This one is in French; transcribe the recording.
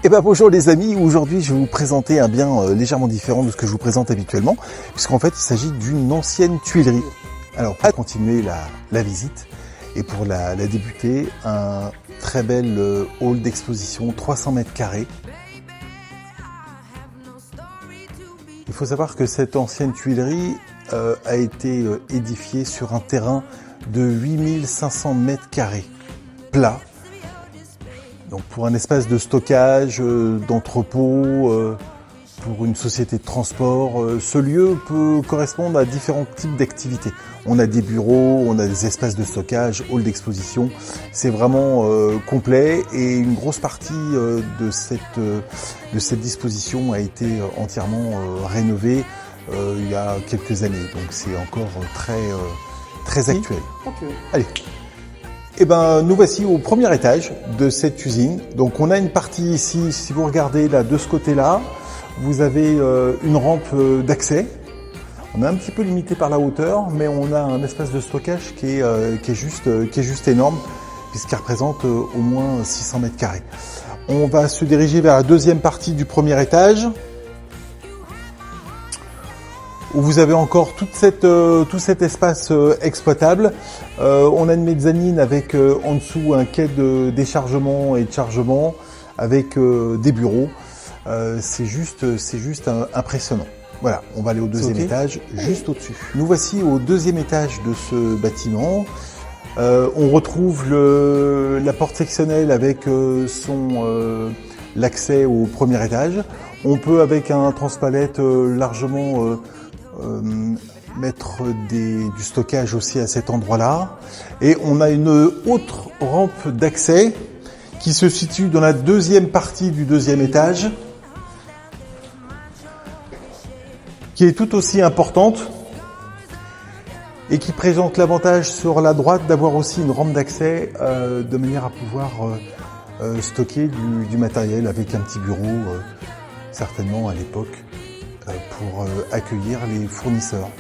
Eh ben bonjour les amis, aujourd'hui je vais vous présenter un bien légèrement différent de ce que je vous présente habituellement, puisqu'en fait il s'agit d'une ancienne tuilerie. Alors pour continuer la visite et pour la débuter, un très bel hall d'exposition, 300 mètres carrés. Il faut savoir que cette ancienne tuilerie a été édifiée sur un terrain de 8500 mètres carrés, plat. Donc pour un espace de stockage, d'entrepôt, pour une société de transport, ce lieu peut correspondre à différents types d'activités. On a des bureaux, on a des espaces de stockage, hall d'exposition. C'est vraiment complet et une grosse partie de cette disposition a été entièrement rénovée il y a quelques années. Donc c'est encore très actuel. Okay. Allez. Eh ben, nous voici au premier étage de cette usine. Donc, on a une partie ici, si vous regardez là, de ce côté-là, vous avez une rampe d'accès. On est un petit peu limité par la hauteur, mais on a un espace de stockage qui est juste énorme, puisqu'il représente au moins 600 mètres carrés. On va se diriger vers la deuxième partie du premier étage, où vous avez encore tout cet espace exploitable. On a une mezzanine avec en dessous un quai de déchargement et de chargement avec des bureaux. C'est juste impressionnant. Voilà, on va aller au deuxième étage, juste au-dessus. Nous voici au deuxième étage de ce bâtiment. On retrouve la porte sectionnelle avec l'accès au premier étage. On peut, avec un transpalette, largement mettre du stockage aussi à cet endroit-là. Et on a une autre rampe d'accès qui se situe dans la deuxième partie du deuxième étage, qui est tout aussi importante et qui présente l'avantage sur la droite d'avoir aussi une rampe d'accès de manière à pouvoir stocker du matériel avec un petit bureau, certainement à l'époque, pour accueillir les fournisseurs.